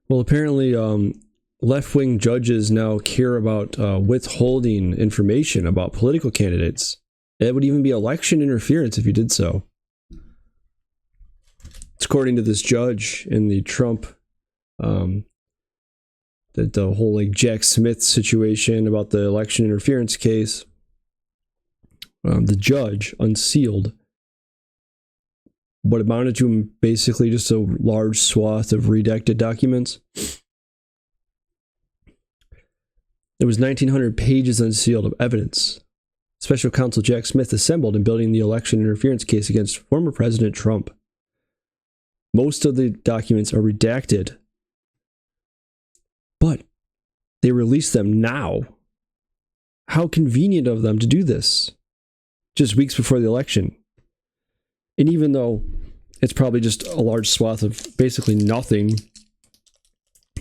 Well, apparently, left-wing judges now care about withholding information about political candidates. It would even be election interference if you did so. It's according to this judge in the Trump, that the whole like Jack Smith situation about the election interference case. The judge unsealed what amounted to basically just a large swath of redacted documents. There was 1,900 pages unsealed of evidence Special Counsel Jack Smith assembled in building the election interference case against former President Trump. Most of the documents are redacted, but they released them now. How convenient of them to do this, just weeks before the election. And even though it's probably just a large swath of basically nothing,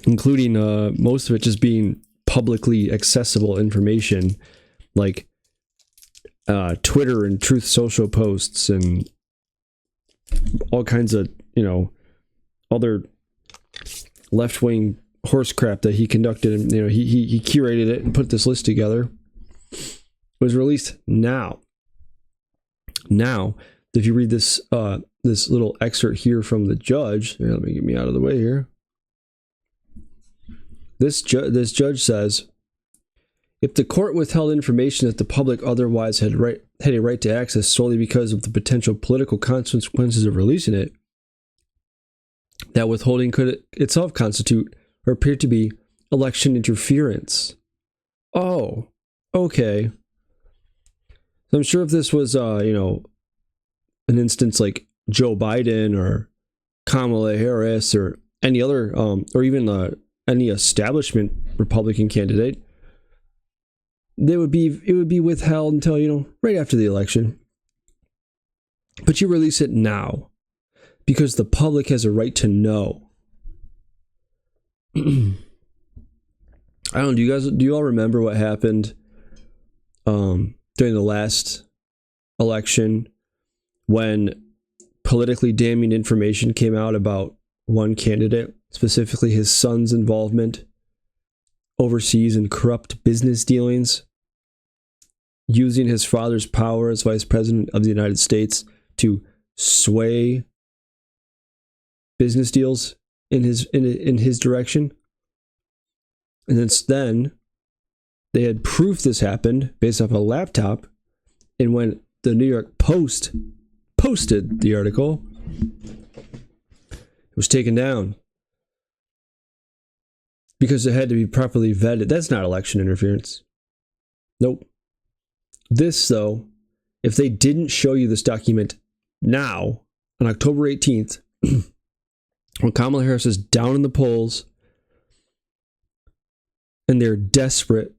including most of it just being publicly accessible information, like Twitter and Truth Social posts and all kinds of, other left-wing horse crap that he conducted, and he curated it and put this list together. It was released now. Now, if you read this this little excerpt here from the judge, let me get me out of the way here. This judge says, if the court withheld information that the public otherwise had a right to access solely because of the potential political consequences of releasing it, that withholding could itself constitute or appear to be election interference. Oh, okay. So I'm sure if this was, an instance like Joe Biden or Kamala Harris or any other, or even any establishment Republican candidate, it would be withheld until, right after the election. But you release it now because the public has a right to know. I don't know, do you all remember what happened during the last election when politically damning information came out about one candidate, specifically his son's involvement overseas in corrupt business dealings, using his father's power as vice president of the United States to sway business deals in his direction? And then they had proof this happened based off a laptop, and when the New York Post posted the article, it was taken down because it had to be properly vetted. That's not election interference. Nope. This, though, if they didn't show you this document now, on October 18th, when Kamala Harris is down in the polls and they're desperate,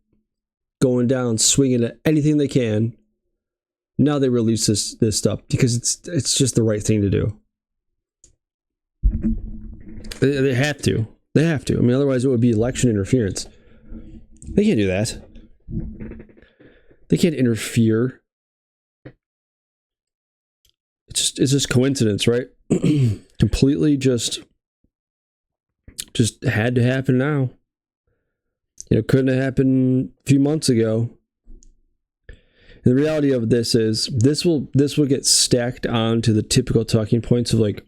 going down, swinging at anything they can, now they release this stuff because it's just the right thing to do. They have to. They have to. I mean, otherwise it would be election interference. They can't do that. They can't interfere. It's just coincidence, right? Completely just had to happen now. Couldn't have happened a few months ago. And the reality of this is this will get stacked on to the typical talking points of like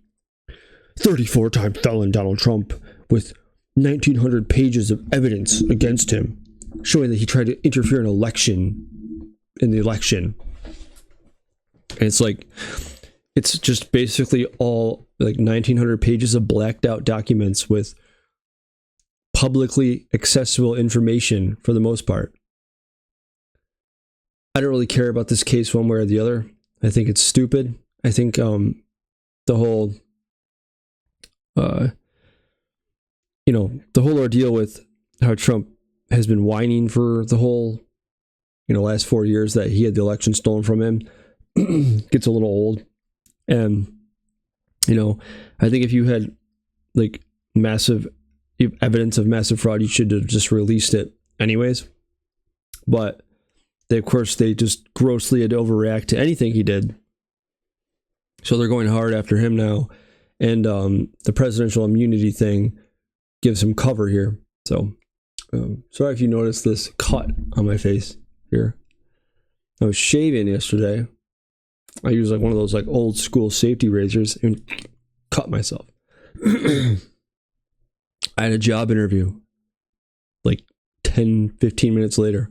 34-time felon Donald Trump with 1,900 pages of evidence against him, showing that he tried to interfere in the election. And it's just basically all like 1,900 pages of blacked out documents with publicly accessible information for the most part. I don't really care about this case one way or the other. I think it's stupid. I think the whole the whole ordeal with how Trump has been whining for the whole last 4 years that he had the election stolen from him gets a little old. And I think if you had like massive evidence of massive fraud, you should have just released it anyways. But they just grossly had to overreact to anything he did. So they're going hard after him now. And the presidential immunity thing give some cover here. So sorry if you noticed this cut on my face here. I was shaving yesterday. I use like one of those like old school safety razors and cut myself. I had a job interview like 10, 15 minutes later.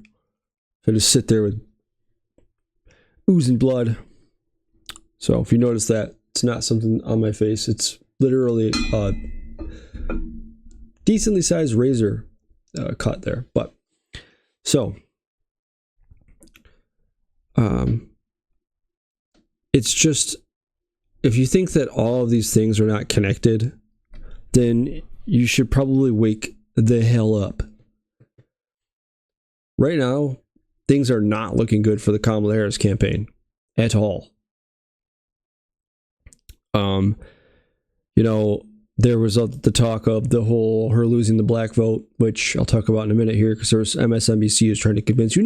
So I just sit there with oozing blood. So if you notice that, it's not something on my face. It's literally a decently sized razor cut there. But so it's just, if you think that all of these things are not connected, then you should probably wake the hell up. Right now, things are not looking good for the Kamala Harris campaign at all. You know, there was the talk of the whole her losing the black vote, which I'll talk about in a minute here, because there's MSNBC is trying to convince you,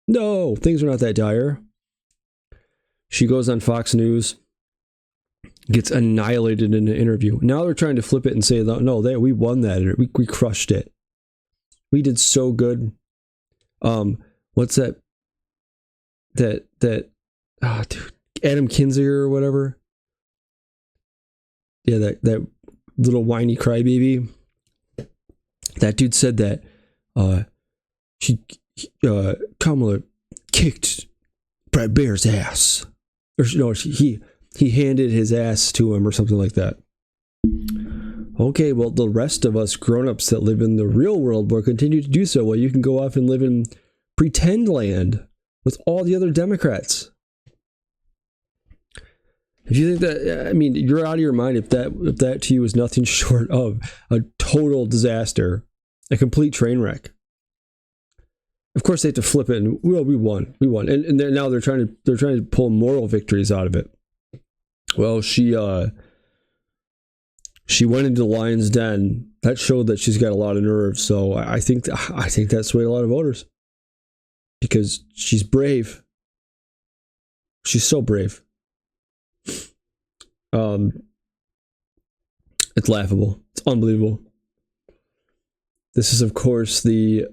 no, things are not that dire. She goes on Fox News, gets annihilated in an interview. Now they're trying to flip it and say, no, we won that. We crushed it. We did so good. What's that? Dude, Adam Kinzinger or whatever. Yeah, that little whiny crybaby. That dude said that Kamala kicked Brad Bear's ass, or no, he handed his ass to him or something like that. Okay, well, the rest of us grown-ups that live in the real world will continue to do so. Well, you can go off and live in pretend land with all the other Democrats. If you think that, I mean, you're out of your mind if that to you is nothing short of a total disaster, a complete train wreck. Of course, they have to flip it and, well, we won, and now they're trying to pull moral victories out of it. Well, she went into the lion's den. That showed that she's got a lot of nerve. So I think that swayed a lot of voters because she's brave. She's so brave. It's laughable. It's unbelievable. This is, of course, the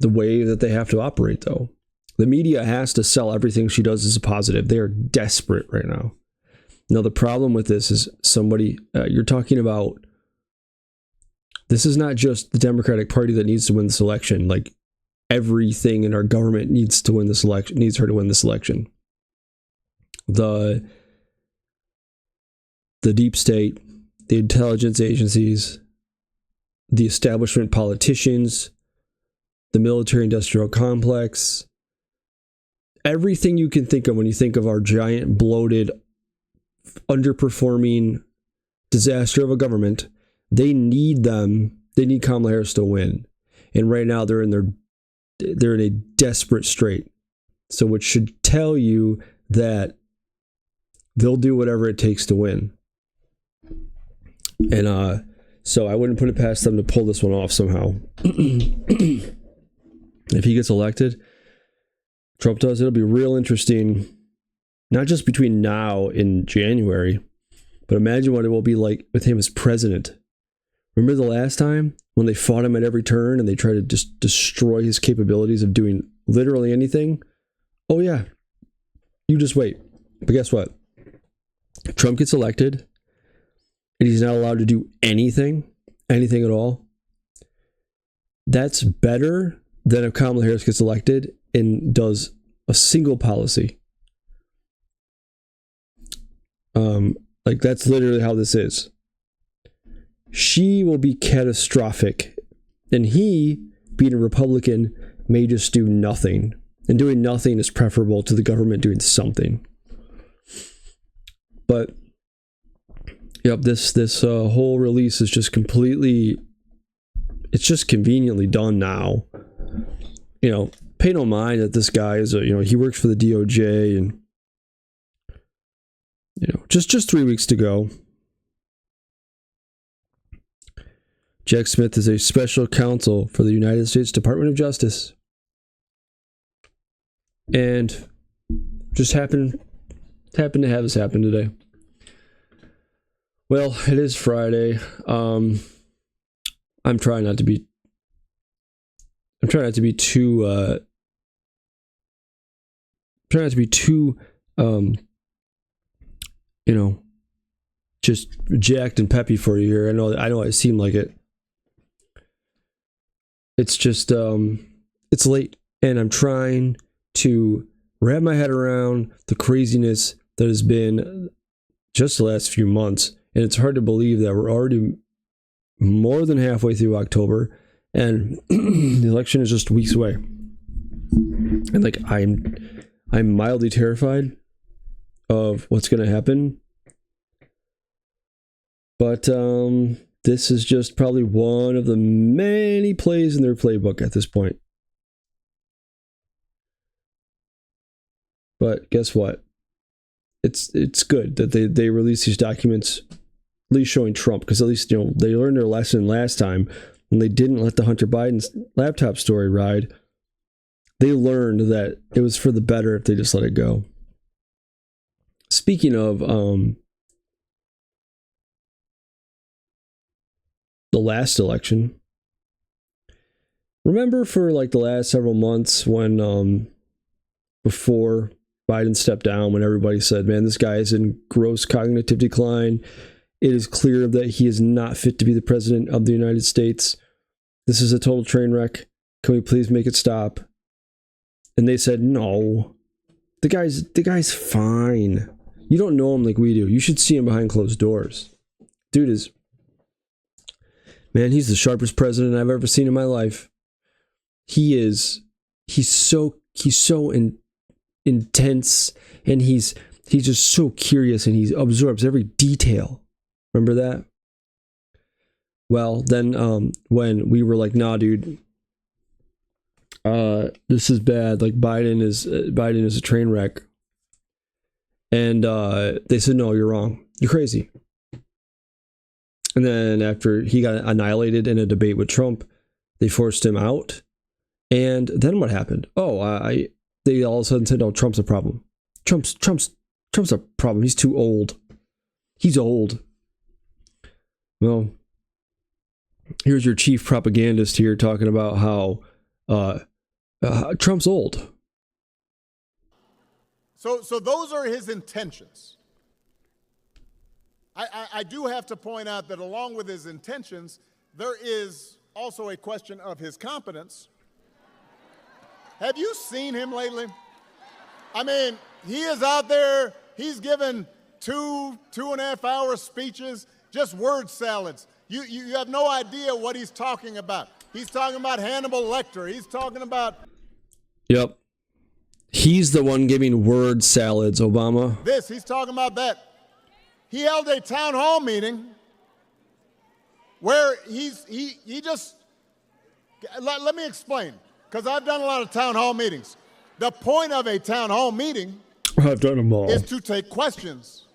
way that they have to operate, though. The media has to sell everything she does as a positive. They are desperate right now. Now, the problem with this is you're talking about, this is not just the Democratic Party that needs to win this election. Like, everything in our government needs her to win this election. The deep state, the intelligence agencies, the establishment politicians, the military-industrial complex, everything you can think of when you think of our giant, bloated, underperforming disaster of a government, they need Kamala Harris to win. And right now they're in a desperate strait. So which should tell you that they'll do whatever it takes to win. And so I wouldn't put it past them to pull this one off somehow. If he gets elected, Trump does, it'll be real interesting, not just between now and January, but imagine what it will be like with him as president. Remember the last time when they fought him at every turn and they tried to just destroy his capabilities of doing literally anything? Oh yeah, you just wait. But guess what? Trump gets elected and he's not allowed to do anything at all. That's better than if Kamala Harris gets elected and does a single policy. Like, that's literally how this is. She will be catastrophic, and he, being a Republican, may just do nothing. And doing nothing is preferable to the government doing something. But yep, this whole release is just completely, it's just conveniently done now. You know, pay no mind that this guy is he works for the DOJ, and just 3 weeks to go. Jack Smith is a special counsel for the United States Department of Justice, and just happened to have this happen today. Well, it is Friday. I'm trying not to be too just jacked and peppy for you here. I know I seem like it. It's just it's late, and I'm trying to wrap my head around the craziness that has been just the last few months, and it's hard to believe that we're already more than halfway through October, and the election is just weeks away. And like I'm mildly terrified of what's going to happen. But this is just probably one of the many plays in their playbook at this point. But guess what? It's good that they release these documents, at least showing Trump, because at least they learned their lesson last time when they didn't let the Hunter Biden's laptop story ride. They learned that it was for the better if they just let it go. Speaking of the last election, remember for like the last several months when before Biden stepped down, when everybody said, man, this guy is in gross cognitive decline. It is clear that he is not fit to be the president of the United States. This is a total train wreck. Can we please make it stop? And they said, no, the guy's fine. You don't know him like we do. You should see him behind closed doors. Dude is, man, he's the sharpest president I've ever seen in my life. He's so intense, and he's just so curious, and he absorbs every detail. Remember that? Well, then when we were like, nah, dude, this is bad. Like Biden is a train wreck. And they said, no, you're wrong. You're crazy. And then after he got annihilated in a debate with Trump, they forced him out. And then what happened? They all of a sudden said, oh, Trump's a problem. Trump's a problem. He's too old. He's old. Well, here's your chief propagandist here talking about how Trump's old. So those are his intentions. I do have to point out that along with his intentions, there is also a question of his competence. Have you seen him lately? I mean, he is out there, he's given 2.5 hour speeches, just word salads. You have no idea what he's talking about. He's talking about Hannibal Lecter. He's talking about... Yep. He's the one giving word salads, Obama. He's talking about that. He held a town hall meeting where he just... Let me explain, because I've done a lot of town hall meetings. The point of a town hall meeting... I've done them all. ...is to take questions.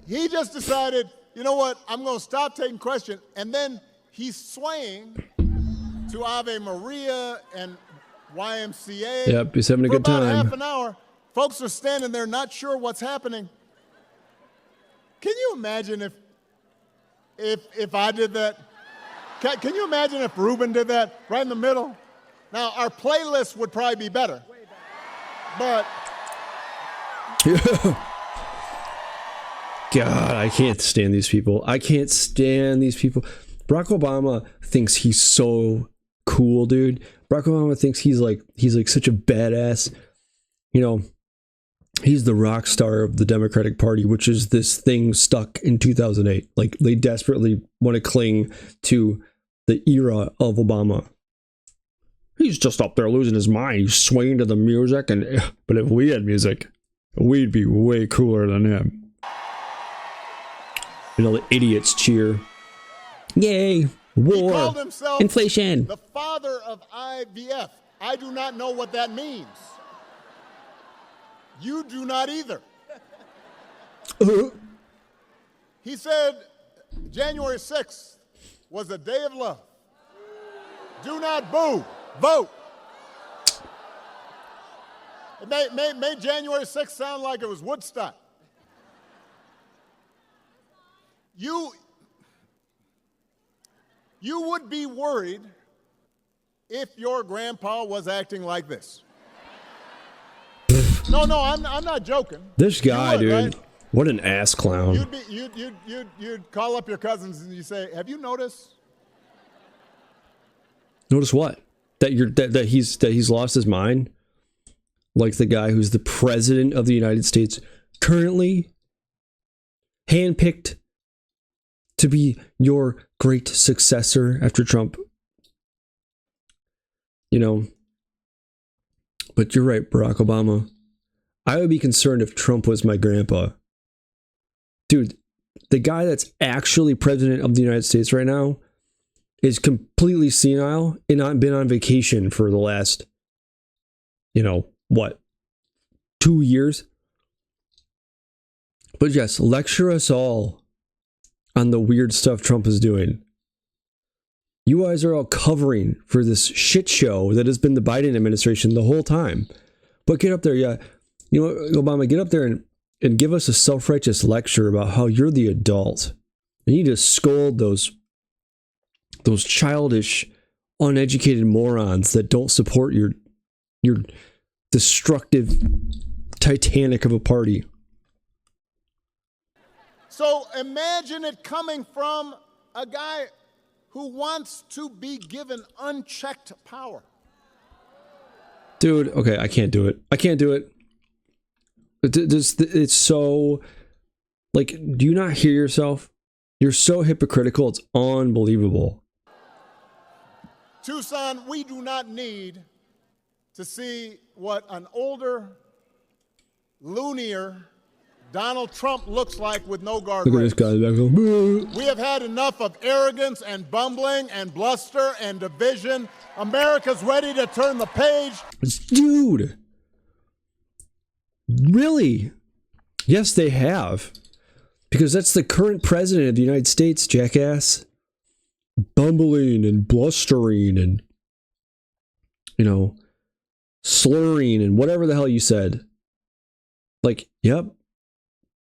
He just decided, you know what, I'm going to stop taking questions, and then he's swaying to Ave Maria and YMCA. Yep, he's having a good time. For about half an hour, folks are standing there not sure what's happening. Can you imagine if I did that? Can you imagine if Ruben did that right in the middle? Now, our playlist would probably be better. But... God, I can't stand these people. Barack Obama thinks he's so cool, dude. Barack Obama thinks he's like such a badass. You know, he's the rock star of the Democratic Party, which is this thing stuck in 2008. Like, they desperately want to cling to the era of Obama. He's just up there losing his mind. He's swaying to the music, but if we had music, we'd be way cooler than him. You know, the idiots cheer. Yay! War! He called himself inflation! The father of IVF. I do not know what that means. You do not either. He said January 6th was a day of love. Do not boo. Vote. It made January 6th sound like it was Woodstock. You would be worried if your grandpa was acting like this. No, I'm not joking. This guy, would, dude, right? what an ass clown. You'd call up your cousins and you say, "Have you noticed?" Notice what? That he's lost his mind? Like the guy who's the president of the United States, currently handpicked to be your great successor after Trump. You know, but you're right, Barack Obama. I would be concerned if Trump was my grandpa. Dude, the guy that's actually president of the United States right now is completely senile and I've been on vacation for the last, 2 years? But yes, lecture us all on the weird stuff Trump is doing. You guys are all covering for this shit show that has been the Biden administration the whole time. But get up there, yeah. You know, Obama, get up there and give us a self-righteous lecture about how you're the adult. You need to scold those childish, uneducated morons that don't support your destructive Titanic of a party. So imagine it coming from a guy who wants to be given unchecked power. Dude, okay, I can't do it. It's so, like, do you not hear yourself? You're so hypocritical, it's unbelievable. Tucson, we do not need to see what an older, loonier Donald Trump looks like with no guardrails. Look at this guy back home. We have had enough of arrogance and bumbling and bluster and division. America's ready to turn the page. Dude. Really? Yes, they have. Because that's the current president of the United States, jackass. Bumbling and blustering and, slurring and whatever the hell you said. Like, yep.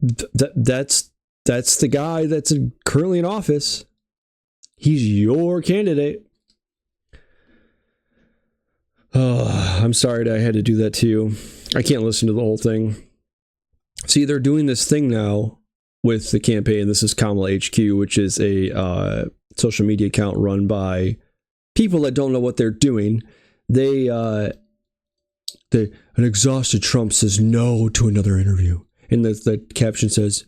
That's the guy that's currently in office. He's your candidate. Oh, I'm sorry that I had to do that to you. I can't listen to the whole thing. See, they're doing this thing now with the campaign. This is Kamala HQ, which is a social media account run by people that don't know what they're doing. An exhausted Trump says no to another interview. And the caption says,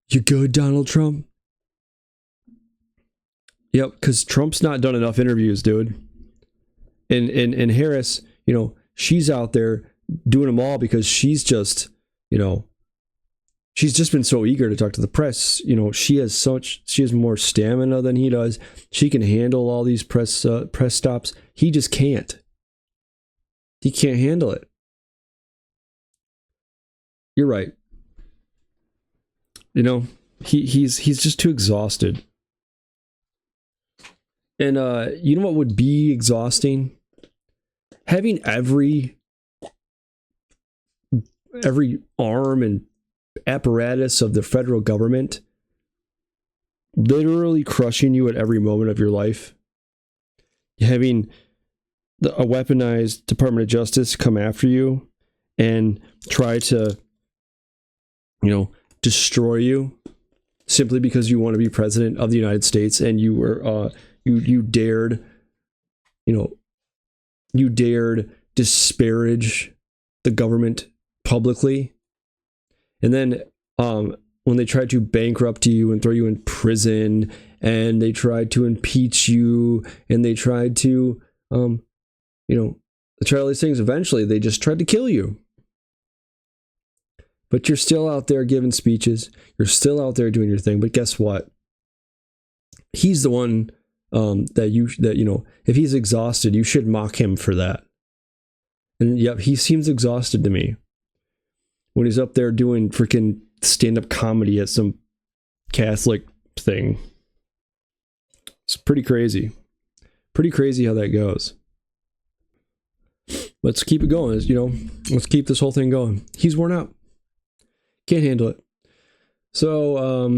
"You good, Donald Trump?" Yep, because Trump's not done enough interviews, dude. And Harris, she's out there doing them all because she's just, she's just been so eager to talk to the press. She has more stamina than he does. She can handle all these press stops. He just can't. He can't handle it. You're right. He's just too exhausted. And you know what would be exhausting? Having every arm and apparatus of the federal government literally crushing you at every moment of your life. Having a weaponized Department of Justice come after you and try to, destroy you simply because you want to be president of the United States and you were you dared disparage the government publicly. And then when they tried to bankrupt you and throw you in prison and they tried to impeach you and they tried to try all these things, eventually they just tried to kill you. But you're still out there giving speeches. You're still out there doing your thing. But guess what? He's the one if he's exhausted, you should mock him for that. And yep, he seems exhausted to me when he's up there doing freaking stand-up comedy at some Catholic thing. It's pretty crazy. Pretty crazy how that goes. Let's keep it going. Let's keep this whole thing going. He's worn out. Can't handle it. So,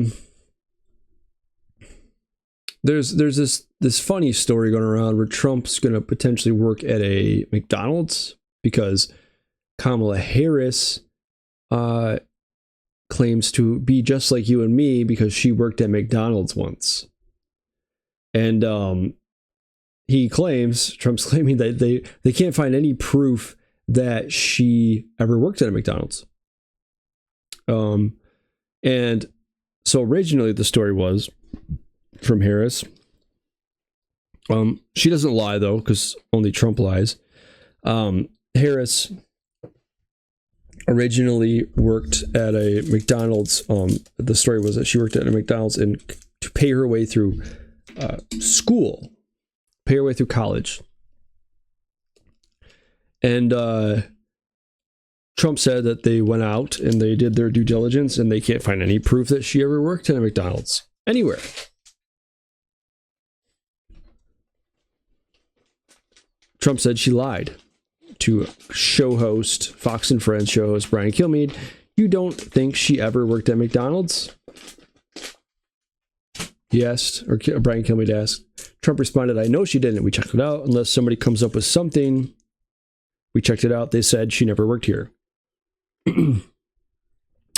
there's this funny story going around where Trump's going to potentially work at a McDonald's because Kamala Harris claims to be just like you and me because she worked at McDonald's once. And Trump's claiming that they can't find any proof that she ever worked at a McDonald's. And so originally the story was from Harris. She doesn't lie though, because only Trump lies. Harris originally worked at a McDonald's. The story was that she worked at a McDonald's and to pay her way through school, pay her way through college. And Trump said that they went out and they did their due diligence and they can't find any proof that she ever worked at a McDonald's anywhere. Trump said she lied to Fox and Friends show host Brian Kilmeade. You don't think she ever worked at McDonald's? He asked, or Brian Kilmeade asked. Trump responded, I know she didn't. We checked it out. Unless somebody comes up with something. We checked it out. They said she never worked here.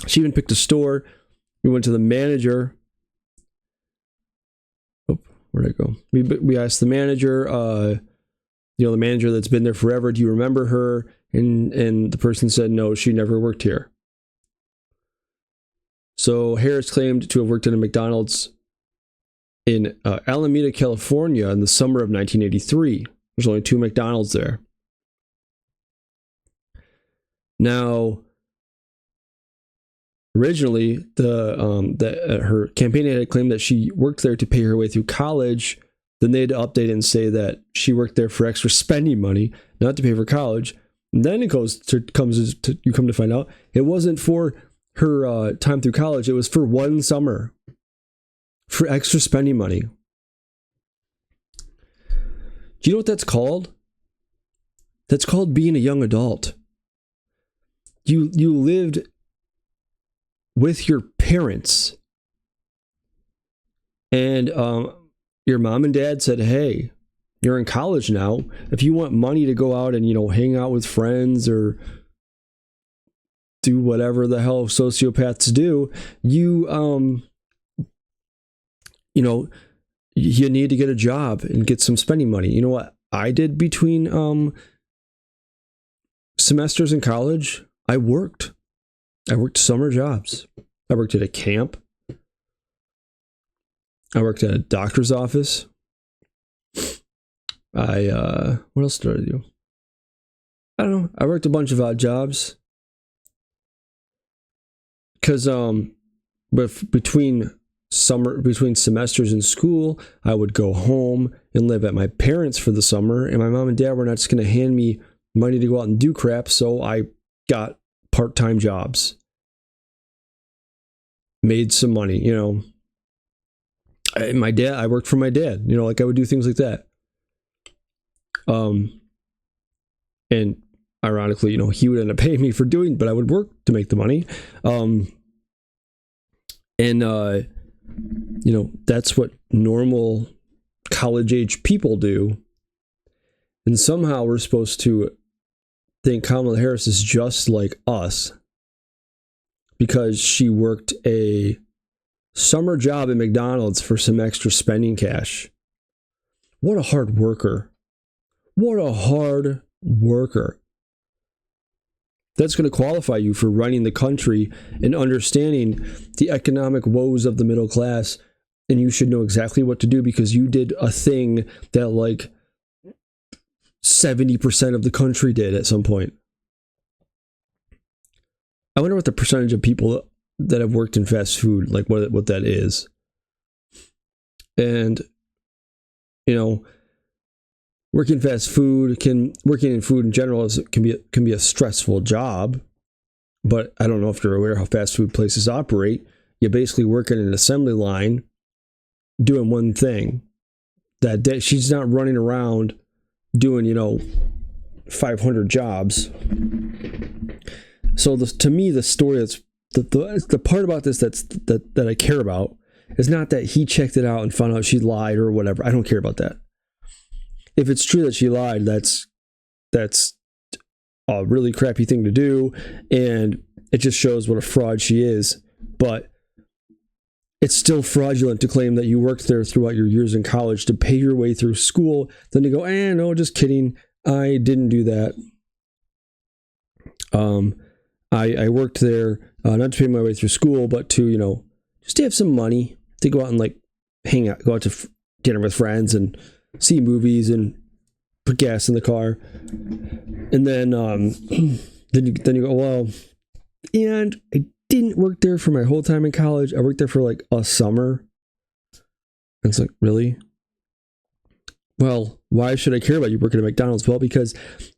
She even picked a store. We went to the manager. Oh, where'd I go? We asked the manager, the manager that's been there forever, do you remember her? And the person said, no, she never worked here. So Harris claimed to have worked at a McDonald's in Alameda, California in the summer of 1983. There's only 2 McDonald's there. Now, originally, her campaign had claimed that she worked there to pay her way through college. Then they had to update it and say that she worked there for extra spending money, not to pay for college. And then you come to find out it wasn't for her time through college. It was for 1 summer for extra spending money. Do you know what that's called? That's called being a young adult. You lived with your parents, and your mom and dad said, hey, you're in college now. If you want money to go out and, hang out with friends or do whatever the hell sociopaths do, you need to get a job and get some spending money. You know what I did between semesters in college? I worked summer jobs. I worked at a camp. I worked at a doctor's office. What else did I do? I don't know. I worked a bunch of odd jobs. Because between semesters in school, I would go home and live at my parents for the summer, and my mom and dad were not just going to hand me money to go out and do crap, so I got part-time jobs. Made some money, I worked for my dad, I would do things like that. And ironically, he would end up paying me for doing, but I would work to make the money. That's what normal college age people do. And somehow we're supposed to think Kamala Harris is just like us because she worked a summer job at McDonald's for some extra spending cash. What a hard worker. What a hard worker. That's going to qualify you for running the country and understanding the economic woes of the middle class. And you should know exactly what to do because you did a thing that 70% of the country did at some point. I wonder what the percentage of people that have worked in fast food, what that is. And, working fast food working in food in general can be a stressful job, but I don't know if you're aware how fast food places operate. You basically work in an assembly line doing one thing. That day, she's not running around doing 500 jobs. So to me, the story that's the part about this that I care about It's not that he checked it out and found out she lied or whatever. I don't care about that. If it's true that she lied, that's a really crappy thing to do, and it just shows what a fraud she is. But it's still fraudulent to claim that you worked there throughout your years in college to pay your way through school, then to go, no, just kidding, I didn't do that. I worked there not to pay my way through school, but to, just to have some money to go out and like hang out, go out to dinner with friends and see movies and put gas in the car. And then then you go, well, and I didn't work there for my whole time in college. I worked there for like a summer. And it's like, really? Well, why should I care about you working at McDonald's? Well, because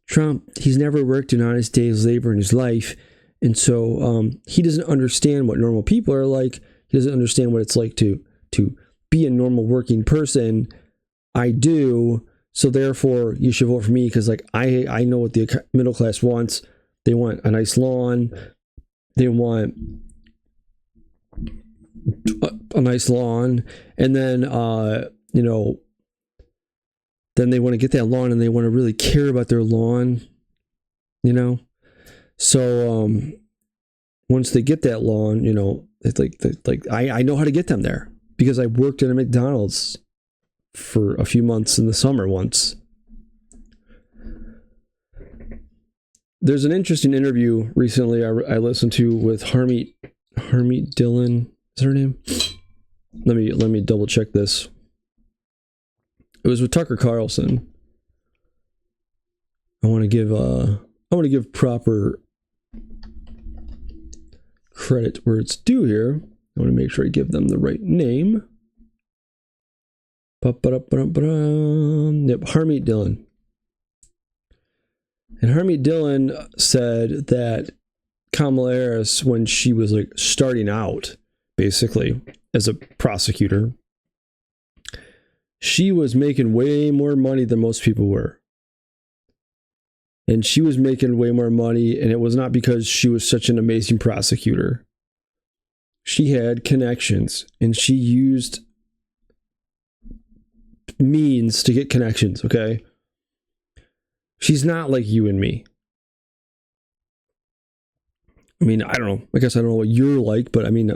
Trump, he's never worked an honest day's labor in his life. And so he doesn't understand what normal people are like. He doesn't understand what it's like to be a normal working person. I do. So therefore, you should vote for me because like I know what the middle class wants. They want a nice lawn. They want a nice lawn. And then, then they want to get that lawn and they want to really care about their lawn, So once they get that lawn, it's like I know how to get them there because I worked at a McDonald's for a few months in the summer once. There's an interesting interview recently I listened to with Harmeet Dillon. Is her name? Let me double check this. It was with Tucker Carlson. I want to give proper credit where it's due here. I want to make sure I give them the right name. Yep, Harmeet Dillon. And Harmeet Dillon said that Kamala Harris, when she was like starting out, basically, as a prosecutor, she was making way more money than most people were. And she was making way more money, and it was not because she was such an amazing prosecutor. She had connections, and she used means to get connections, okay? She's not like you and me. I mean, I don't know. I guess I don't know what you're like, but I mean,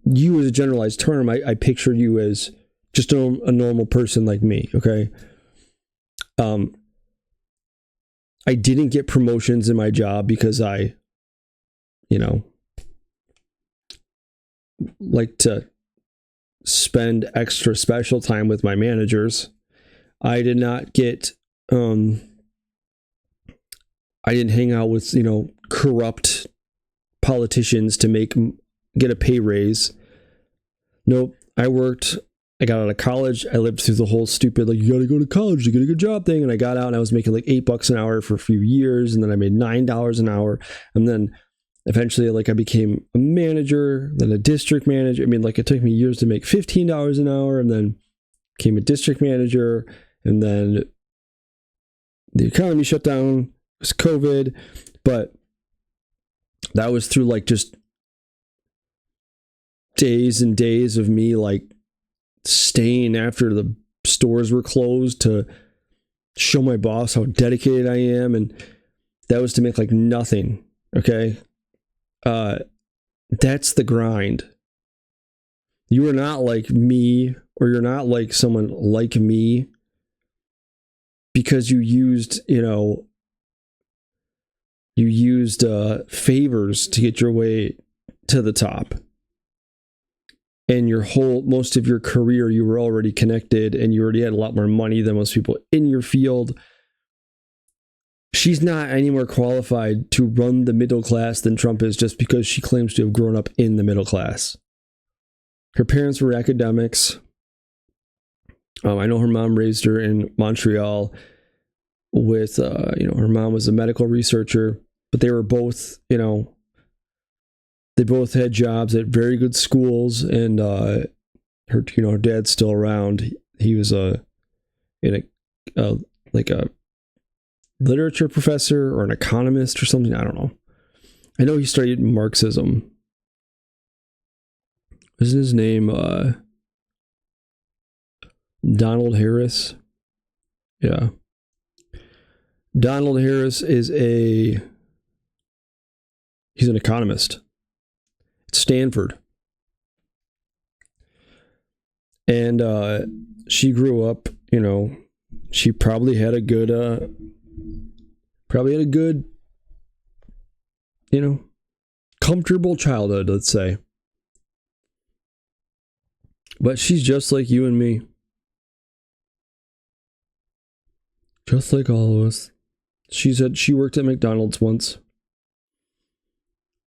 you as a generalized term, I picture you as just a normal person like me, okay? I didn't get promotions in my job because I, like to spend extra special time with my managers. I did not get, I didn't hang out with, corrupt politicians to get a pay raise. Nope. I got out of college. I lived through the whole stupid, like, you got to go to college to get a good job thing. And I got out and I was making like $8 an hour for a few years. And then I made $9 an hour. And then eventually, like, I became a manager, then a district manager. I mean, like, it took me years to make $15 an hour and then became a district manager. And then the economy shut down. It was COVID. But that was through like just days and days of me like staying after the stores were closed to show my boss how dedicated I am. And that was to make like nothing. Okay. That's the grind. You are not like me, or you're not like someone like me because you used, favors to get your way to the top. And most of your career, you were already connected and you already had a lot more money than most people in your field. She's not any more qualified to run the middle class than Trump is just because she claims to have grown up in the middle class. Her parents were academics. I know her mom raised her in Montreal with, her mom was a medical researcher, but they were both, they both had jobs at very good schools, and her dad's still around. He was a literature professor or an economist or something. I don't know. I know he studied Marxism. isn't his name Donald Harris? Yeah. Donald Harris is he's an economist at Stanford. And she grew up, she probably had a good, comfortable childhood, let's say. But she's just like you and me. Just like all of us. She said she worked at McDonald's once.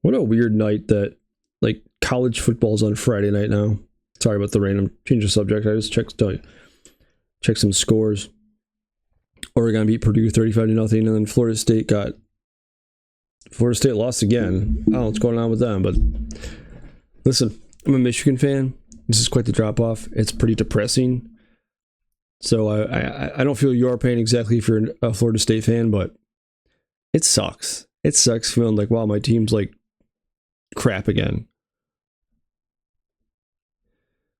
What a weird night that, like, college football's on Friday night now. Sorry about the random change of subject. I just checked some scores. Oregon beat Purdue 35-0, and then Florida State lost again. I don't know what's going on with them, but listen, I'm a Michigan fan. This is quite the drop off. It's pretty depressing. So I don't feel your pain exactly if you're a Florida State fan, but it sucks. It sucks feeling like, wow, my team's like crap again.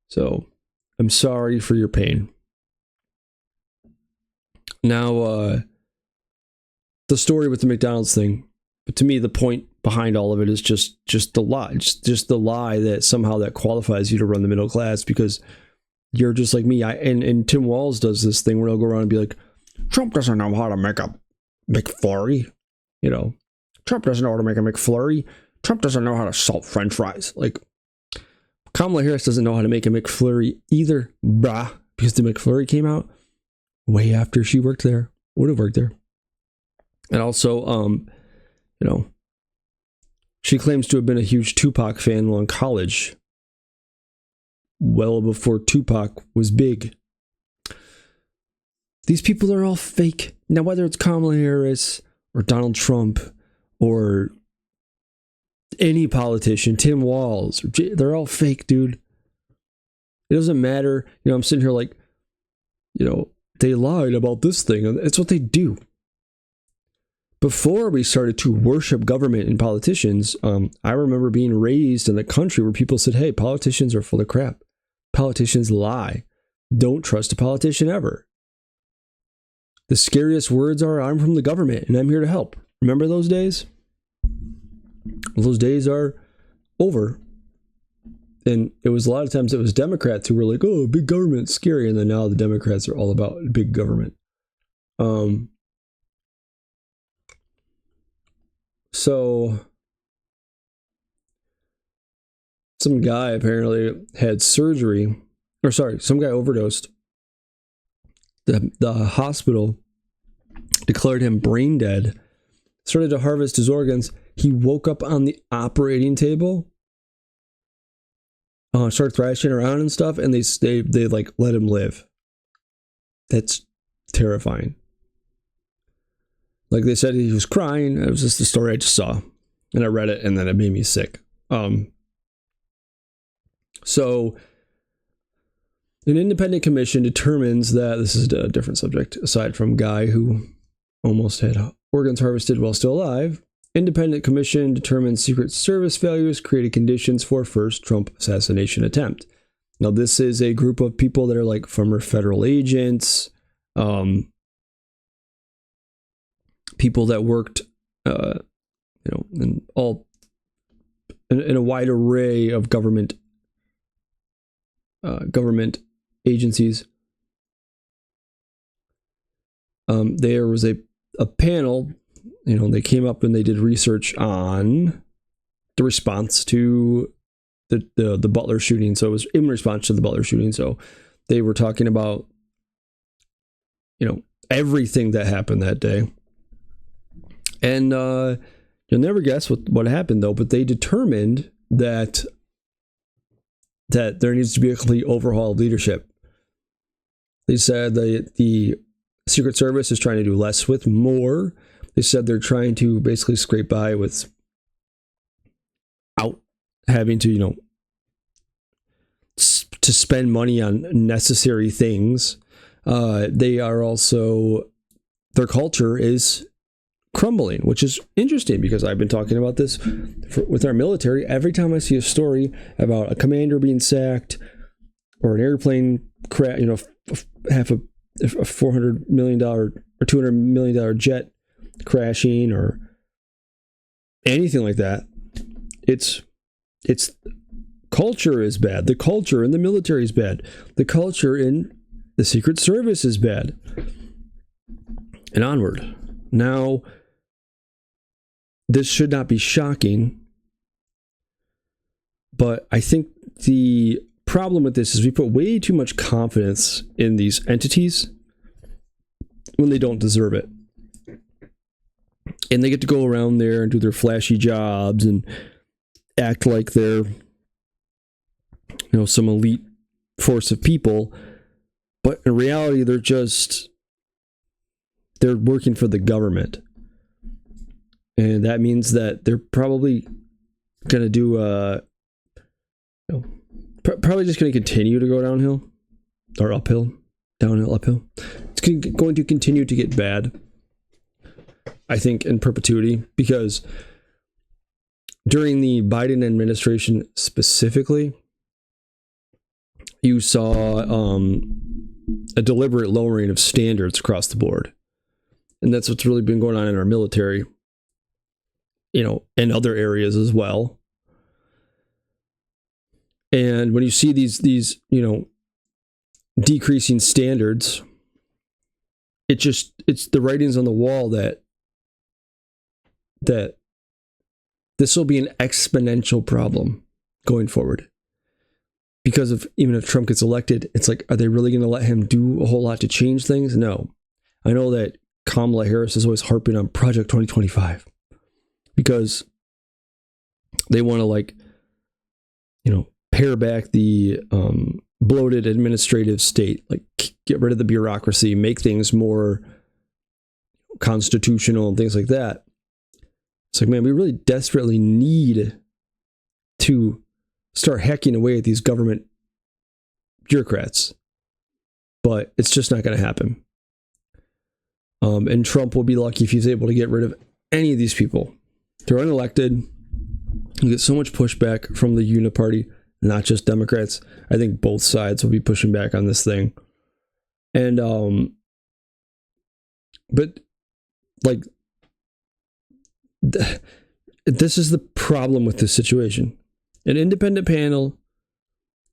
So I'm sorry for your pain. Now, the story with the McDonald's thing, but to me, the point behind all of it is just the lie. Just the lie that somehow that qualifies you to run the middle class because you're just like me. And Tim Walz does this thing where he'll go around and be like, Trump doesn't know how to make a McFlurry. Trump doesn't know how to make a McFlurry. Trump doesn't know how to salt French fries. Like, Kamala Harris doesn't know how to make a McFlurry either, brah, because the McFlurry came out way after she would have worked there. And also, she claims to have been a huge Tupac fan while in college, well before Tupac was big. These people are all fake. Now, whether it's Kamala Harris or Donald Trump or any politician, Tim Walz, they're all fake, dude. It doesn't matter. I'm sitting here like, they lied about this thing. It's what they do. Before we started to worship government and politicians, I remember being raised in a country where people said, hey, politicians are full of crap. Politicians lie. Don't trust a politician ever. The scariest words are, I'm from the government and I'm here to help. Remember those days? Those days are over. And it was a lot of times it was Democrats who were like, oh, big government's scary. And then now the Democrats are all about big government. So some guy apparently had surgery, some guy overdosed. The hospital declared him brain dead, started to harvest his organs. He woke up on the operating table, started thrashing around and stuff, and they like let him live. That's terrifying. Like they said, he was crying. It was just the story I just saw, and I read it, and then it made me sick. So an independent commission determines that this is a different subject, aside from guy who almost had organs harvested while still alive. Independent commission determines Secret Service failures created conditions for first Trump assassination attempt. Now, this is a group of people that are like former federal agents, people that worked, in a wide array of government agencies. There was a panel, they came up and they did research on the response to the Butler shooting. So it was in response to the Butler shooting. So they were talking about, everything that happened that day. And you'll never guess what happened though, but they determined that there needs to be a complete overhaul of leadership. They said the Secret Service is trying to do less with more. They said they're trying to basically scrape by without having to, to spend money on necessary things. They are also, their culture is crumbling, which is interesting because I've been talking about this with our military. Every time I see a story about a commander being sacked or an airplane crash, half a $400 million or $200 million jet crashing or anything like that, it's culture is bad. The culture in the military is bad. The culture in the Secret Service is bad. And onward. Now, this should not be shocking, but I think the problem with this is we put way too much confidence in these entities when they don't deserve it. And they get to go around there and do their flashy jobs and act like they're, some elite force of people. But in reality, they're working for the government. And that means that they're probably going to do, probably just going to continue to go downhill or uphill, downhill, uphill. It's going to continue to get bad, I think, in perpetuity, because during the Biden administration specifically, you saw a deliberate lowering of standards across the board. And that's what's really been going on in our military, and other areas as well. And when you see these decreasing standards, it's the writings on the wall that this will be an exponential problem going forward. Because of, even if Trump gets elected, it's like, are they really going to let him do a whole lot to change things? No. I know that Kamala Harris is always harping on Project 2025 because they want to pare back the bloated administrative state, like get rid of the bureaucracy, make things more constitutional and things like that. It's like, man, we really desperately need to start hacking away at these government bureaucrats, but it's just not going to happen. And Trump will be lucky if he's able to get rid of any of these people. They're unelected. You get so much pushback from the uniparty, not just Democrats. I think both sides will be pushing back on this thing. And, but like, this is the problem with this situation. An independent panel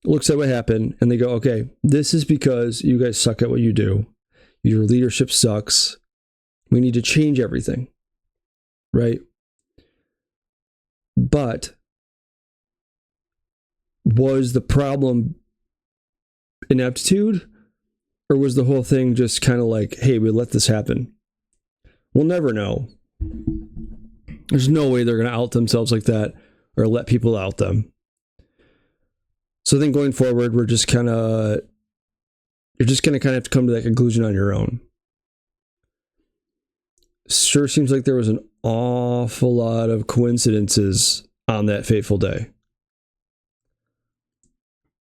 looks at what happened and they go, okay, this is because you guys suck at what you do. Your leadership sucks. We need to change everything. Right? But was the problem ineptitude? Or was the whole thing just kind of like, hey, we let this happen? We'll never know. There's no way they're going to out themselves like that or let people out them. So then going forward, you're just going to have to come to that conclusion on your own. Sure seems like there was an awful lot of coincidences on that fateful day.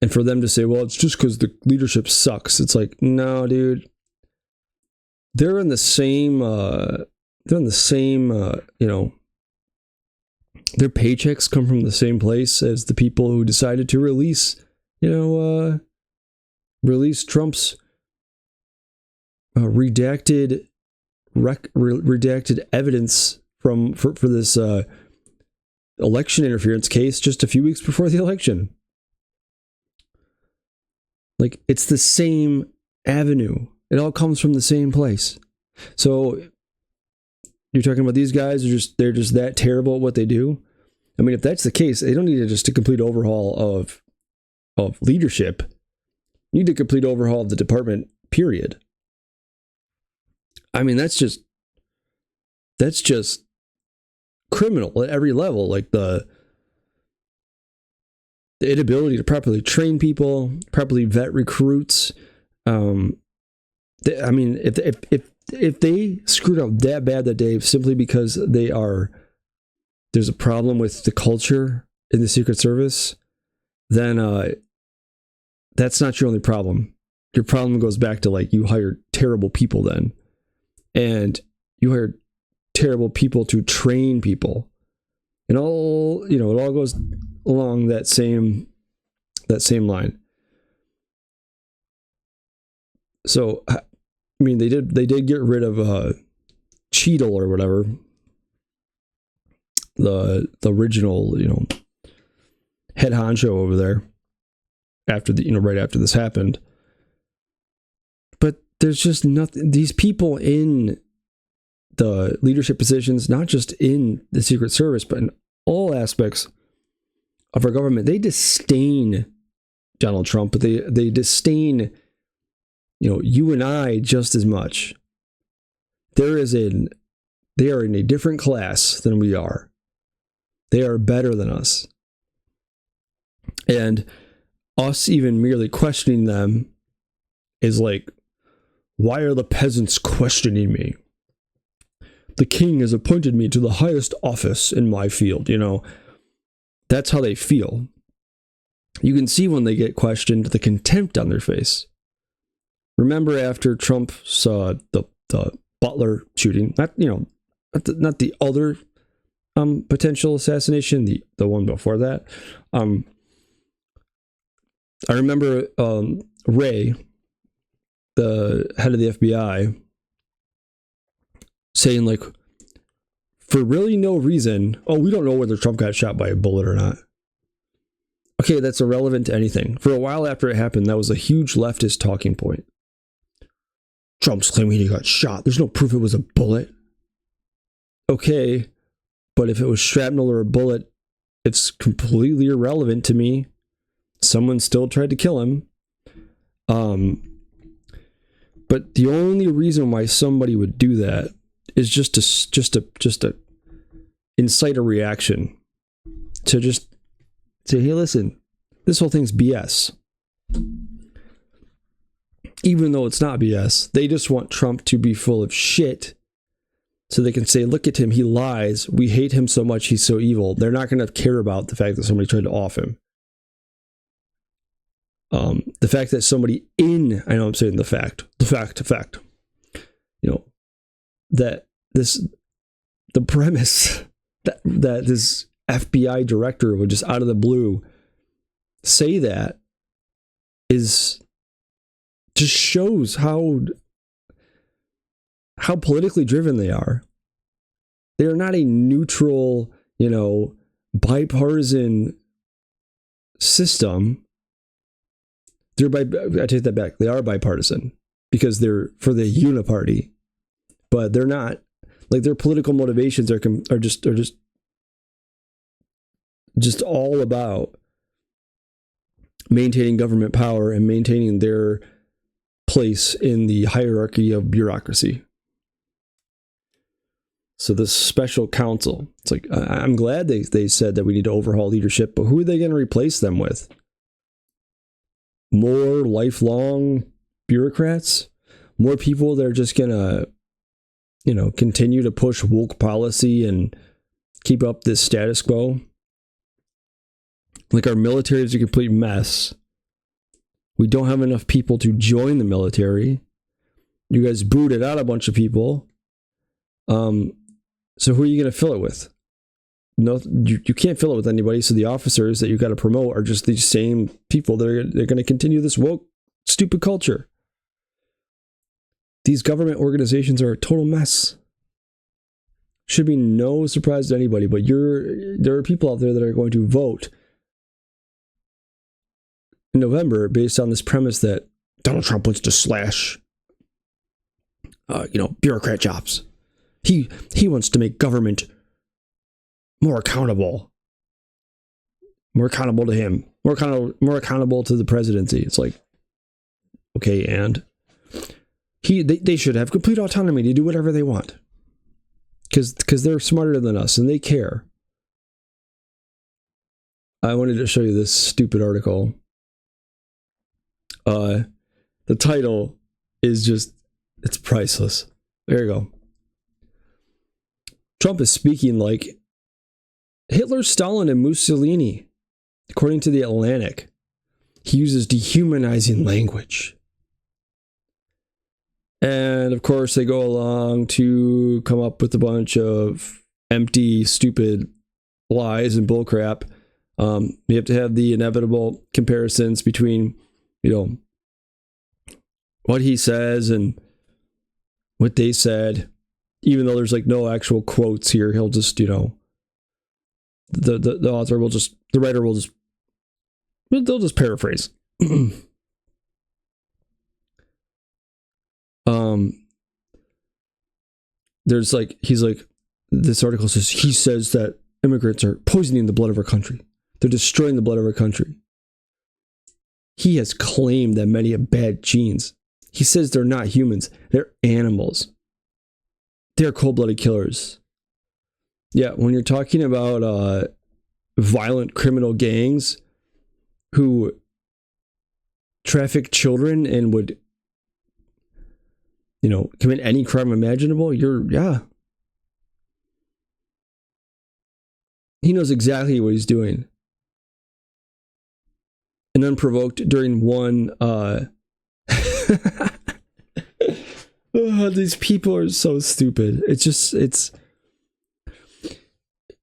And for them to say, well, it's just because the leadership sucks. It's like, no, dude. They're in the same, their paychecks come from the same place as the people who decided to release Trump's redacted evidence for this election interference case just a few weeks before the election. Like, it's the same avenue. It all comes from the same place. So you're talking about these guys they're just that terrible at what they do. I mean, if that's the case, they don't need just a complete overhaul of leadership. You need a complete overhaul of the department, period. I mean, that's just criminal at every level. Like the inability to properly train people, properly vet recruits. I mean, if they screwed up that bad that day simply because there's a problem with the culture in the Secret Service, then that's not your only problem. Your problem goes back to, like, you hired terrible people then, and you hired terrible people to train people. And all, it all goes along that same line. So, I mean, they did get rid of Cheadle or whatever, the original, head honcho over there after right after this happened. But there's just nothing. These people in the leadership positions, not just in the Secret Service, but in all aspects of our government, they disdain Donald Trump, but they disdain, you and I just as much. They are in a different class than we are. They are better than us. And us even merely questioning them is like, why are the peasants questioning me? The king has appointed me to the highest office in my field, That's how they feel. You can see when they get questioned, the contempt on their face. Remember after Trump saw the Butler shooting, not the other potential assassination, the one before that. I remember Ray, the head of the FBI, saying, like, for really no reason, we don't know whether Trump got shot by a bullet or not. Okay, that's irrelevant to anything. For a while after it happened, that was a huge leftist talking point. Trump's claiming he got shot. There's no proof it was a bullet. Okay, but if it was shrapnel or a bullet, it's completely irrelevant to me. Someone still tried to kill him. But the only reason why somebody would do that is just to incite a reaction, to just say, hey, listen, this whole thing's BS. Even though it's not BS, they just want Trump to be full of shit so they can say, look at him, he lies. We hate him so much, he's so evil. They're not going to care about the fact that somebody tried to off him. The fact that somebody I know I'm saying the fact, that the premise that this FBI director would just out of the blue say that just shows how politically driven they are. They are not a neutral, bipartisan system. I take that back. They are bipartisan because they're for the uniparty, but they're not, like, their political motivations are just all about maintaining government power and maintaining their place in the hierarchy of bureaucracy. So this special counsel, it's like, I'm glad they said that we need to overhaul leadership, but who are they going to replace them with? More lifelong bureaucrats? More people that are just going to, continue to push woke policy and keep up this status quo? Like, our military is a complete mess. We don't have enough people to join the military. You guys booted out a bunch of people. So who are you going to fill it with? No, you can't fill it with anybody. So the officers that you got to promote are just these same people. They're going to continue this woke, stupid culture. These government organizations are a total mess. Should be no surprise to anybody, but there are people out there that are going to vote in November based on this premise that Donald Trump wants to slash, bureaucrat jobs. He wants to make government more accountable to him, more accountable to the presidency. It's like, okay, and they should have complete autonomy to do whatever they want because they're smarter than us and they care. I wanted to show you this stupid article. The title is just, it's priceless. There you go. Trump is speaking like Hitler, Stalin, and Mussolini. According to The Atlantic, he uses dehumanizing language. And of course, they go along to come up with a bunch of empty, stupid lies and bullcrap. You have to have the inevitable comparisons between, what he says and what they said. Even though there's like no actual quotes here, he'll just, the author will just, the writer will just, they'll just paraphrase. There's like, he's like, this article says, he says that immigrants are poisoning the blood of our country. They're destroying the blood of our country. He has claimed that many have bad genes. He says they're not humans. They're animals. They're cold-blooded killers. Yeah, when you're talking about violent criminal gangs who traffic children and would, commit any crime imaginable, he knows exactly what he's doing. And unprovoked during one, these people are so stupid. It's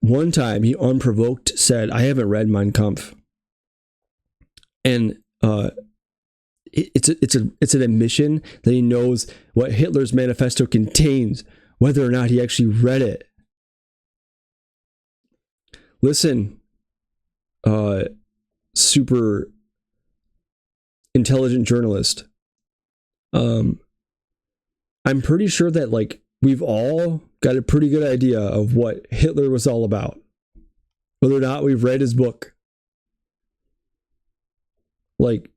one time he unprovoked said, I haven't read Mein Kampf. And it's an admission that he knows what Hitler's manifesto contains, whether or not he actually read it. Listen, super intelligent journalist. I'm pretty sure that like we've all got a pretty good idea of what Hitler was all about, whether or not we've read his book. Like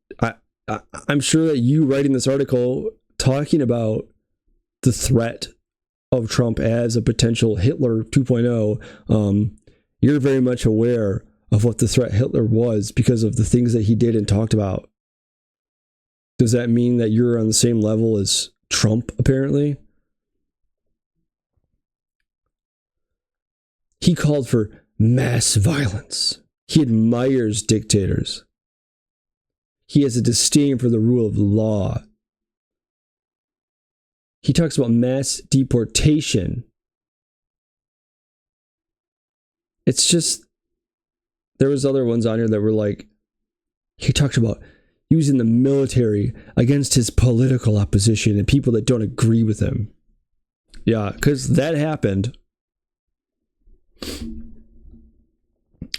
I'm sure that you writing this article talking about the threat of Trump as a potential Hitler 2.0, you're very much aware of what the threat Hitler was because of the things that he did and talked about. Does that mean that you're on the same level as Trump, apparently? He called for mass violence. He admires dictators. He has a disdain for the rule of law. He talks about mass deportation. It's just, there was other ones on here that were like, he talked about using the military against his political opposition and people that don't agree with him. Yeah, because that happened.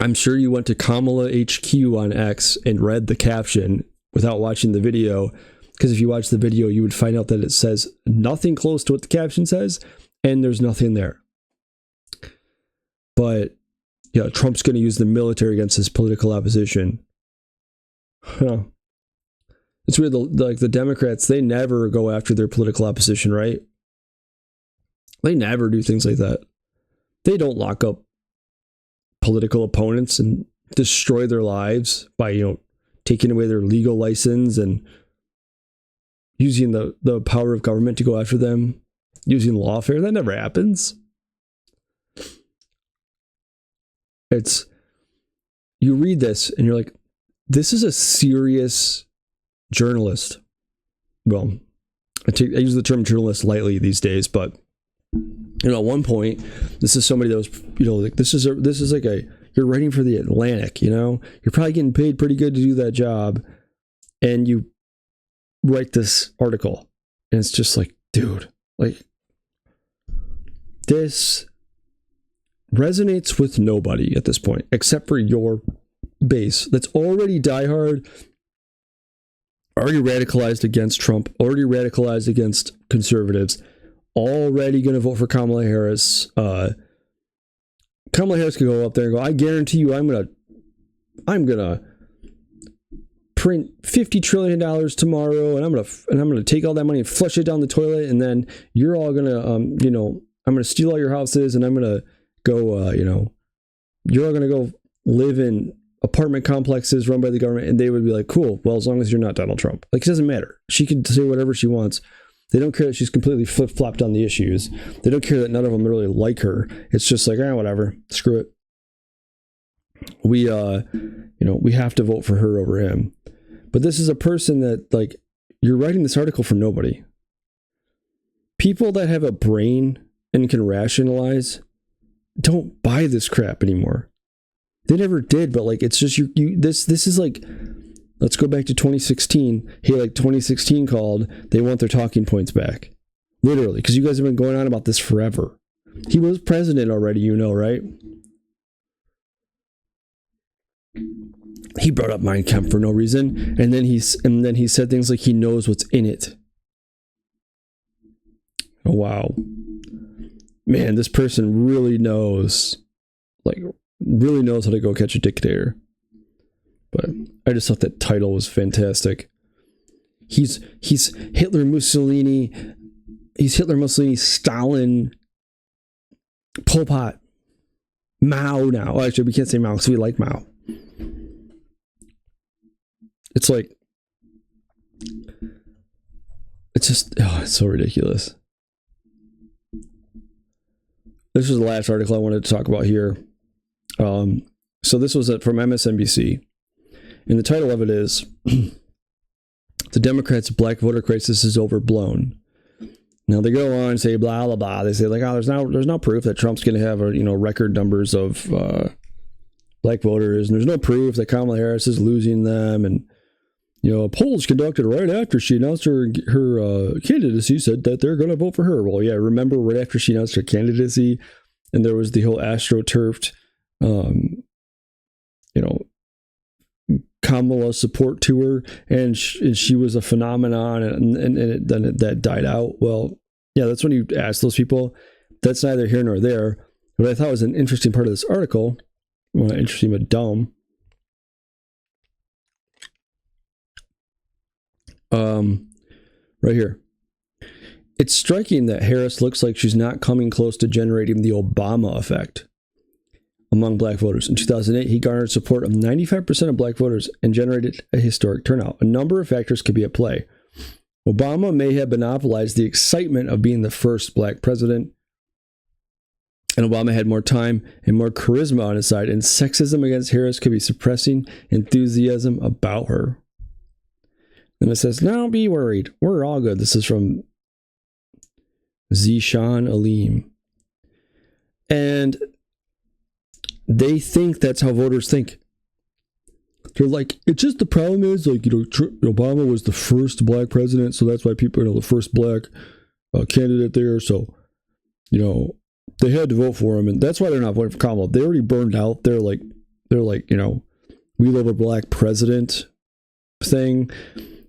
I'm sure you went to Kamala HQ on X and read the caption without watching the video, because if you watch the video, you would find out that it says nothing close to what the caption says, and there's nothing there. But yeah, Trump's going to use the military against his political opposition. Huh. It's weird, the Democrats, they never go after their political opposition, right? They never do things like that. They don't lock up political opponents and destroy their lives by, taking away their legal license and using the power of government to go after them, using lawfare. That never happens. You read this and you're like, this is a serious journalist. Well, I use the term journalist lightly these days, but at one point, this is somebody that was, like this is like you're writing for the Atlantic, you're probably getting paid pretty good to do that job, and you write this article, and it's just like, dude, like this resonates with nobody at this point, except for your base that's already diehard, already radicalized against Trump, already radicalized against conservatives, already going to vote for Kamala Harris. Kamala Harris could go up there and go, I guarantee you I'm gonna print $50 trillion tomorrow, and I'm gonna take all that money and flush it down the toilet, and then you're all gonna I'm gonna steal all your houses, and I'm gonna go you're all gonna go live in apartment complexes run by the government. And they would be like, cool, well, as long as you're not Donald Trump. Like, it doesn't matter. She can say whatever she wants. They don't care that she's completely flip-flopped on the issues. They don't care that none of them really like her. It's just like, whatever, screw it. We have to vote for her over him. But this is a person that, like, you're writing this article for nobody. people that have a brain and can rationalize don't buy this crap anymore. They never did, but like, it's just this is like, let's go back to 2016. Hey, like 2016 called, they want their talking points back. Literally, because you guys have been going on about this forever. He was president already, you know, right? He brought up Mein Kampf for no reason, and then he said things like he knows what's in it. Oh, wow. Man, this person really knows how to go catch a dictator. But I just thought that title was fantastic. He's Hitler, Mussolini. He's Hitler, Mussolini, Stalin, Pol Pot, Mao now. Well, actually, we can't say Mao because we like Mao. It's like, it's just, it's so ridiculous. This was the last article I wanted to talk about here. So this was from MSNBC. And the title of it is, The Democrats' Black Voter Crisis is Overblown. Now they go on and say blah, blah, blah. They say like, oh, there's no proof that Trump's going to have record numbers of black voters. And there's no proof that Kamala Harris is losing them. And, polls conducted right after she announced her candidacy said that they're going to vote for her. Well, yeah, remember right after she announced her candidacy and there was the whole AstroTurfed, Kamala support tour, and she was a phenomenon, and then that died out. Well, yeah, that's when you ask those people. That's neither here nor there. What I thought was an interesting part of this article, well, interesting but dumb. Right here. It's striking that Harris looks like she's not coming close to generating the Obama effect among black voters. In 2008, he garnered support of 95% of black voters and generated a historic turnout. A number of factors could be at play. Obama may have monopolized the excitement of being the first black president, and Obama had more time and more charisma on his side, and sexism against Harris could be suppressing enthusiasm about her. And it says, "Don't be worried. We're all good." This is from Zishan Aleem. And they think that's how voters think. They're like, it's just the problem is, like, Obama was the first black president, so that's why people, the first black candidate there, so, they had to vote for him, and that's why they're not voting for Kamala. They already burned out. They're like, we love a black president thing.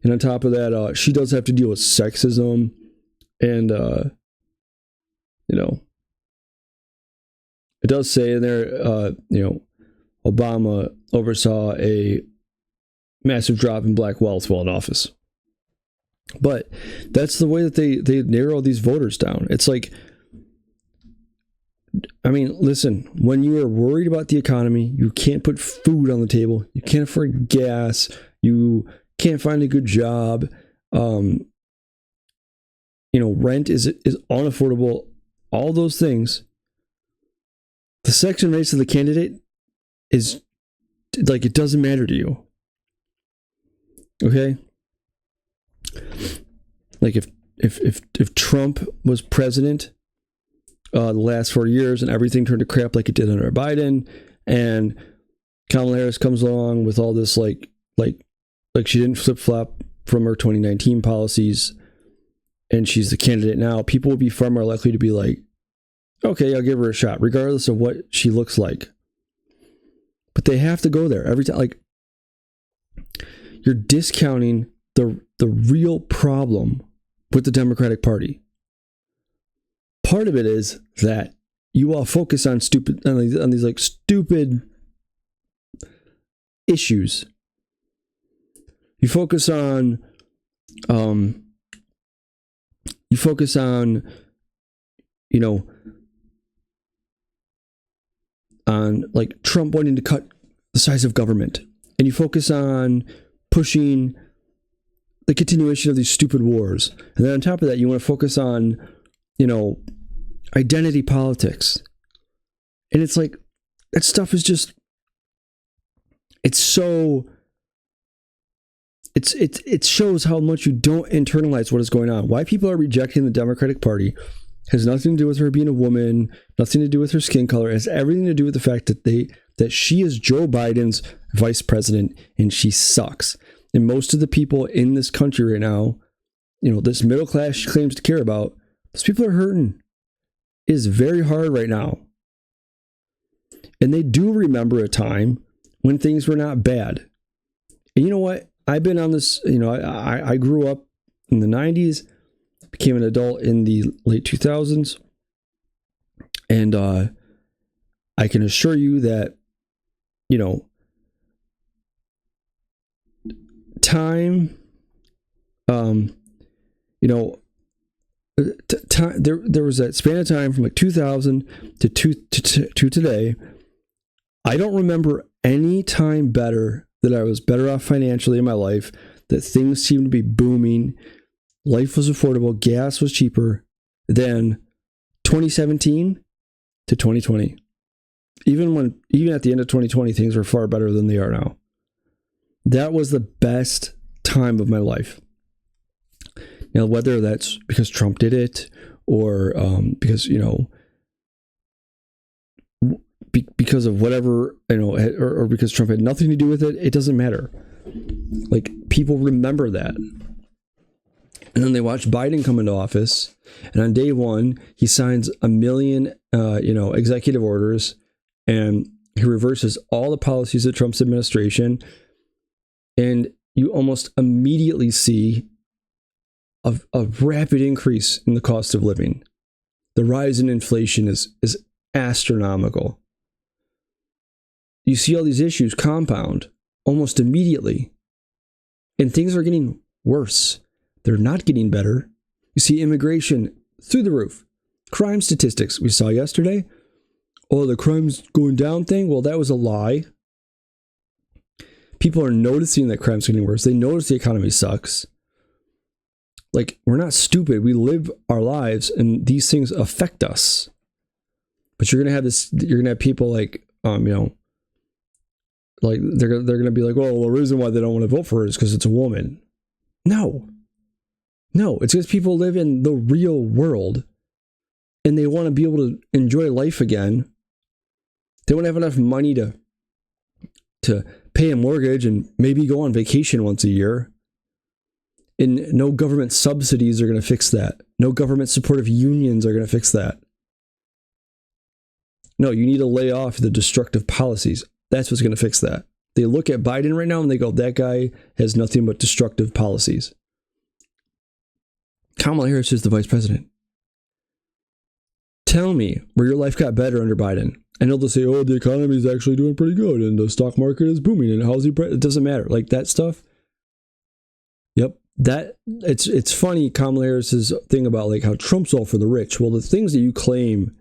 And on top of that, she does have to deal with sexism and, it does say in there, Obama oversaw a massive drop in black wealth while in office. But that's the way that they narrow these voters down. It's like, I mean, listen, when you are worried about the economy, you can't put food on the table, you can't afford gas, you can't find a good job, rent is unaffordable, all those things. The section race of the candidate is like, it doesn't matter to you. Okay? Like if Trump was president the last 4 years and everything turned to crap like it did under Biden, and Kamala Harris comes along with all this like she didn't flip-flop from her 2019 policies and she's the candidate now, people will be far more likely to be like, okay, I'll give her a shot, regardless of what she looks like. But they have to go there every time. Like, you're discounting the real problem with the Democratic Party. Part of it is that you all focus on these like stupid issues. You focus on on like Trump wanting to cut the size of government, and you focus on pushing the continuation of these stupid wars, and then on top of that you want to focus on identity politics, and it's like that stuff is just, it's so it shows how much you don't internalize what is going on. Why people are rejecting the Democratic Party has nothing to do with her being a woman, nothing to do with her skin color. It has everything to do with the fact that she is Joe Biden's vice president and she sucks. And most of the people in this country right now, this middle class she claims to care about, those people are hurting. It is very hard right now. And they do remember a time when things were not bad. And you know what? I've been on this, I grew up in the 90s, became an adult in the late 2000s. And I can assure you that, time, there was that span of time from like 2000 to today. I don't remember any time better that I was better off financially in my life, that things seemed to be booming, life was affordable, gas was cheaper than 2017 to 2020. Even at the end of 2020, things were far better than they are now. That was the best time of my life. Now, whether that's because Trump did it or because, because of whatever, or because Trump had nothing to do with it, it doesn't matter. Like, people remember that. And then they watch Biden come into office, and on day one, he signs 1 million, executive orders, and he reverses all the policies of Trump's administration. And you almost immediately see a rapid increase in the cost of living. The rise in inflation is astronomical. You see all these issues compound almost immediately, and things are getting worse. They're not getting better. You see immigration through the roof. Crime statistics we saw yesterday. Oh, the crime's going down thing. Well, that was a lie. People are noticing that crime's getting worse. They notice the economy sucks. Like, we're not stupid. We live our lives, and these things affect us. But you're gonna have people like, like they're gonna be like, well, the reason why they don't want to vote for her is because it's a woman. No, it's because people live in the real world, and they want to be able to enjoy life again. They don't have enough money to pay a mortgage and maybe go on vacation once a year. And no government subsidies are going to fix that. No government supportive unions are going to fix that. No, you need to lay off the destructive policies. That's what's going to fix that. They look at Biden right now and they go, that guy has nothing but destructive policies. Kamala Harris is the vice president. Tell me where your life got better under Biden. I know they'll say, oh, the economy is actually doing pretty good and the stock market is booming and housing price. It doesn't matter. Like that stuff. Yep. It's funny, Kamala Harris's thing about like how Trump's all for the rich. Well, the things that you claim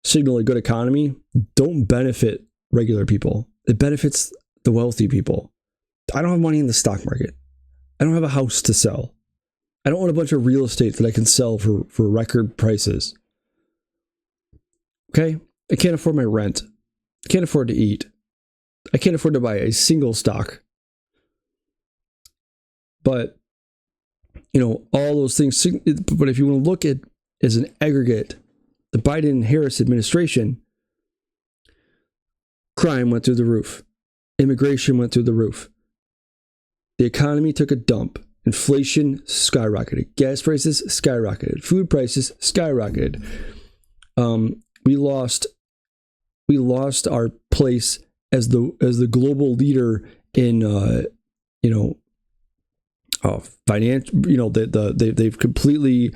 signal a good economy don't benefit regular people. It benefits the wealthy people. I don't have money in the stock market. I don't have a house to sell. I don't own a bunch of real estate that I can sell for record prices. Okay? I can't afford my rent. I can't afford to eat. I can't afford to buy a single stock. But, all those things. But if you want to look at as an aggregate, the Biden-Harris administration, crime went through the roof. Immigration went through the roof. The economy took a dump. Inflation skyrocketed. Gas prices skyrocketed. Food prices skyrocketed. We lost our place as the global leader in finance. They've completely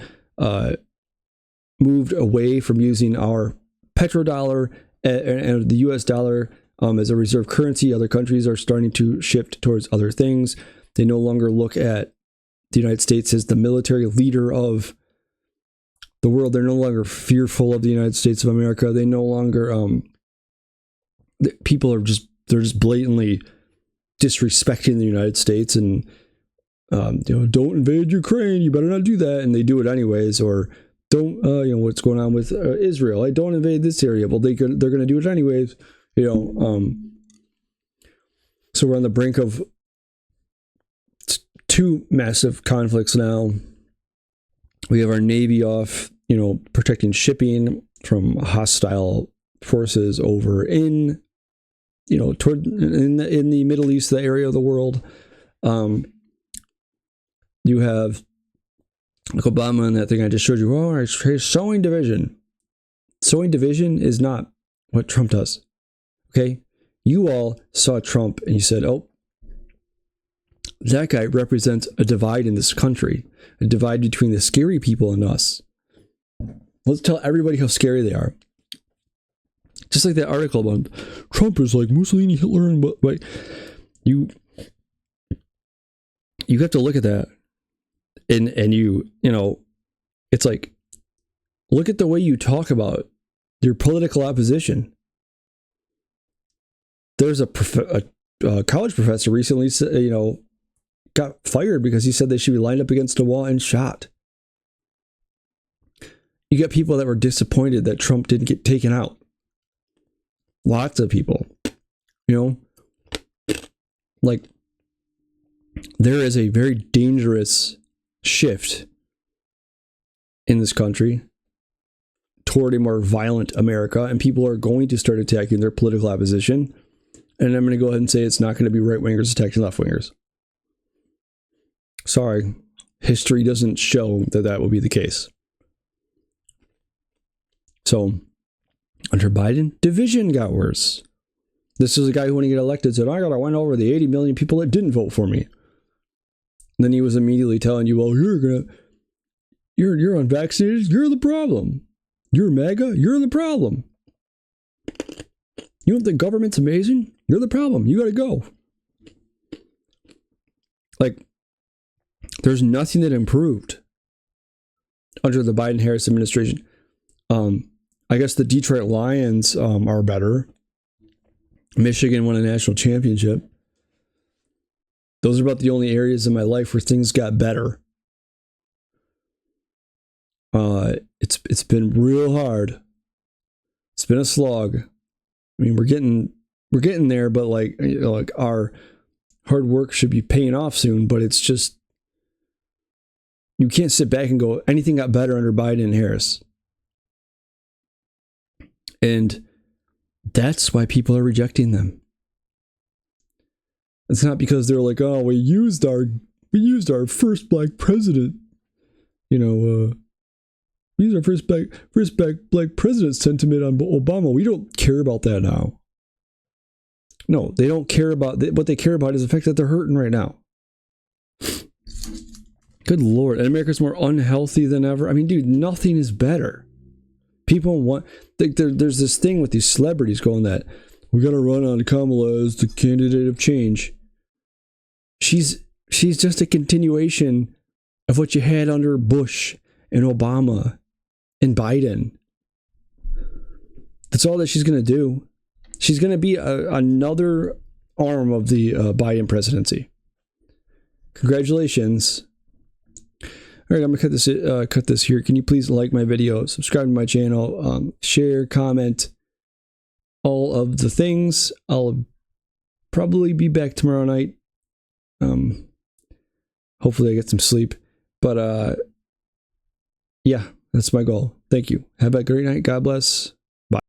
moved away from using our petrodollar and the US dollar as a reserve currency. Other countries are starting to shift towards other things. They no longer look at the United States as the military leader of the world. They're no longer fearful of the United States of America. They no longer people are just blatantly disrespecting the United States and don't invade Ukraine, you better not do that, and they do it anyways. Or don't what's going on with Israel, I don't invade this area, well they're going to do it anyways. So we're on the brink of two massive conflicts now. We have our Navy off, protecting shipping from hostile forces over in, toward in the Middle East, the area of the world. You have like Obama and that thing I just showed you. Oh, he's sowing division. Sowing division is not what Trump does. Okay? You all saw Trump and you said, oh, that guy represents a divide in this country, a divide between the scary people and us. Let's tell everybody how scary they are. Just like that article about Trump is like Mussolini, Hitler, and but you have to look at that, and it's like, look at the way you talk about your political opposition. There's a college professor recently, got fired because he said they should be lined up against a wall and shot. You got people that were disappointed that Trump didn't get taken out. Lots of people, like there is a very dangerous shift in this country toward a more violent America, and people are going to start attacking their political opposition. And I'm going to go ahead and say it's not going to be right-wingers attacking left-wingers. Sorry, history doesn't show that will be the case. So, under Biden, division got worse. This is a guy who, when he got elected, said, I gotta win over the 80 million people that didn't vote for me. And then he was immediately telling you, well, you're unvaccinated, you're the problem. You're MAGA, you're the problem. You don't think government's amazing? You're the problem. You gotta go. Like, there's nothing that improved under the Biden-Harris administration. I guess the Detroit Lions are better. Michigan won a national championship. Those are about the only areas in my life where things got better. It's been real hard. It's been a slog. I mean, we're getting there, but like our hard work should be paying off soon. But it's just, you can't sit back and go, anything got better under Biden and Harris. And that's why people are rejecting them. It's not because they're like, oh, we used our first black president. We used our first black president sentiment on Obama. We don't care about that now. No, they don't care about what they care about is the fact that they're hurting right now. Good Lord. And America's more unhealthy than ever. I mean, dude, nothing is better. People want, there's this thing with these celebrities going that we got to run on Kamala as the candidate of change. She's just a continuation of what you had under Bush and Obama and Biden. That's all that she's going to do. She's going to be another arm of the Biden presidency. Congratulations. All right, I'm going to cut this here. Can you please like my video, subscribe to my channel, share, comment, all of the things. I'll probably be back tomorrow night. Hopefully I get some sleep. But yeah, that's my goal. Thank you. Have a great night. God bless.